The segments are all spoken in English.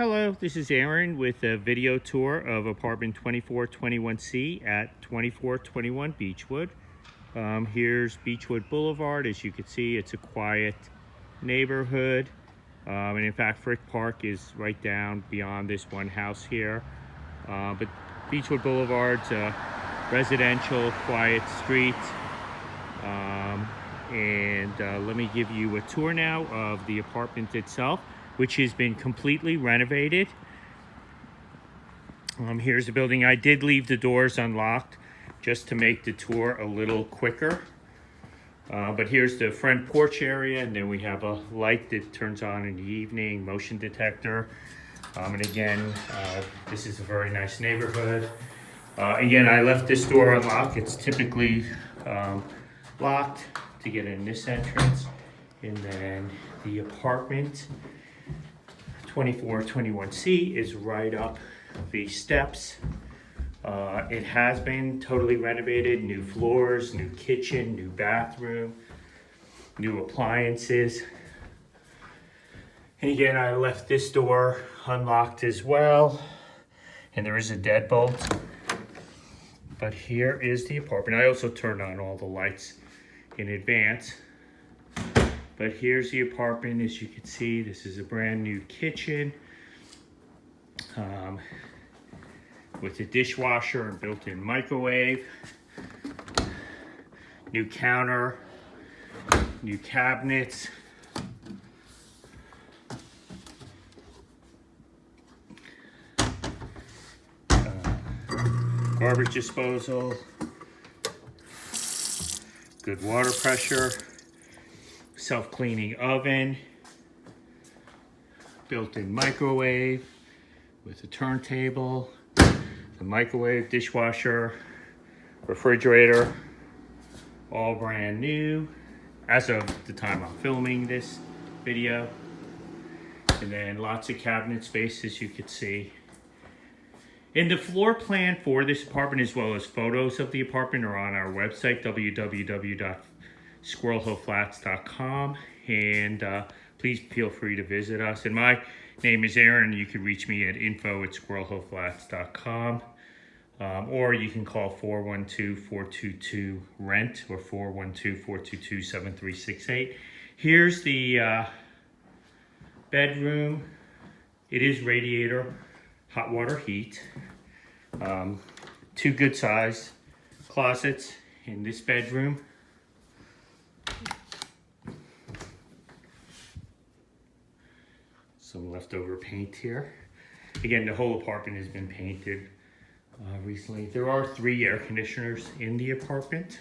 Hello, this is Aaron with a video tour of apartment 2421C at 2421 Beechwood. Here's Beechwood Boulevard. As you can see, it's a quiet neighborhood. And in fact, Frick Park is right down beyond this one house here. But Beechwood Boulevard's a residential, quiet street. Let me give you a tour now of the apartment itself, which has been completely renovated. Here's the building. I did leave the doors unlocked just to make the tour a little quicker. But here's the front porch area, and then we have a light that turns on in the evening, motion detector. And again, this is a very nice neighborhood. Again, I left this door unlocked. It's typically locked to get in this entrance. And then the apartment 2421C is right up the steps. It has been totally renovated, new floors, new kitchen, new bathroom, new appliances. And again, I left this door unlocked as well, and there is a deadbolt. But here is the apartment. I also turned on all the lights in advance. But here's the apartment. As you can see, this is a brand new kitchen with a dishwasher and built-in microwave, new counter, new cabinets, garbage disposal, good water pressure, self-cleaning oven, built-in microwave with a turntable, the microwave, dishwasher, refrigerator, all brand new as of the time I'm filming this video. And then lots of cabinet space, as you can see. And the floor plan for this apartment, as well as photos of the apartment, are on our website, www.squirrelhillflats.com. And please feel free to visit us. And my name is Aaron. You can reach me at info@squirrelhillflats.com. Or you can call 412-422-RENT or 412-422-7368. Here's the bedroom. It is radiator hot water heat. Two good size closets in this bedroom. Some leftover paint here. Again, the whole apartment has been painted recently. There are 3 air conditioners in the apartment.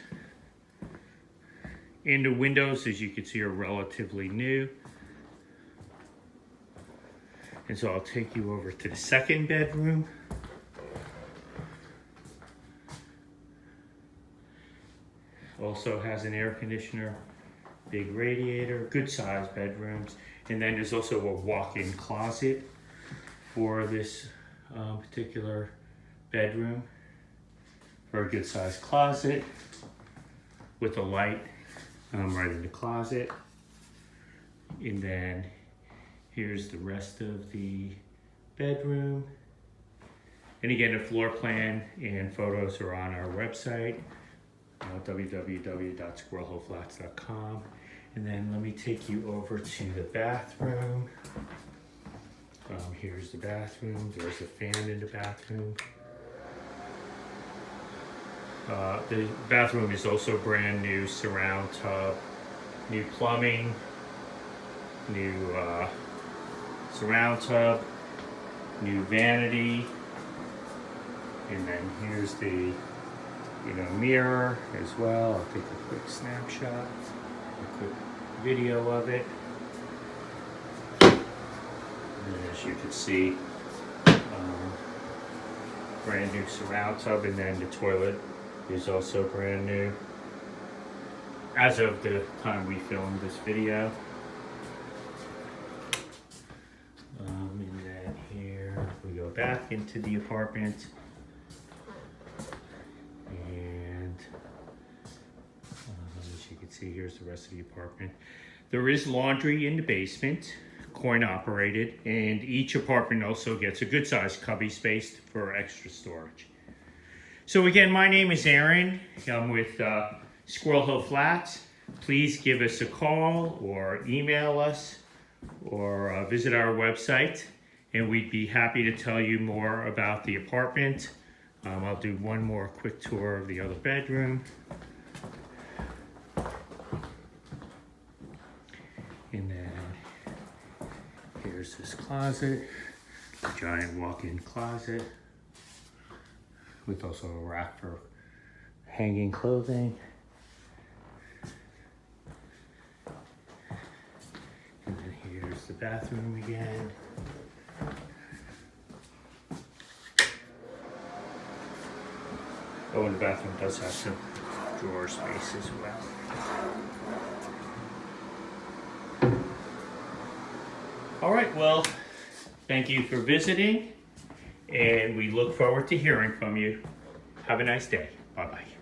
And the windows, as you can see, are relatively new. And so I'll take you over to the second bedroom. Also has an air conditioner, big radiator, good sized bedrooms. And then there's also a walk-in closet for this particular bedroom. For a good sized closet with a light right in the closet. And then here's the rest of the bedroom. And again, the floor plan and photos are on our website, www.squirrelhillflats.com. And then let me take you over to the bathroom. Here's the bathroom. There's a fan in the bathroom. The bathroom is also brand new, surround tub, new plumbing, new surround tub, new vanity, and then here's the mirror as well. I'll take a quick snapshot, a quick video of it. And as you can see, brand new surround tub, and then the toilet is also brand new as of the time we filmed this video. And then here we go back into the apartment, and as you can see, here's the rest of the apartment. There is laundry in the basement, coin operated, and each apartment also gets a good sized cubby space for extra storage. So again, my name is Aaron. I'm with Squirrel Hill Flats. Please give us a call or email us or visit our website, and we'd be happy to tell you more about the apartment. I'll do one more quick tour of the other bedroom. And then here's this closet, a giant walk-in closet with also a rack for hanging clothing. And then here's the bathroom again. Oh, and the bathroom does have some drawer space as well. All right, well, thank you for visiting, and we look forward to hearing from you. Have a nice day. Bye-bye.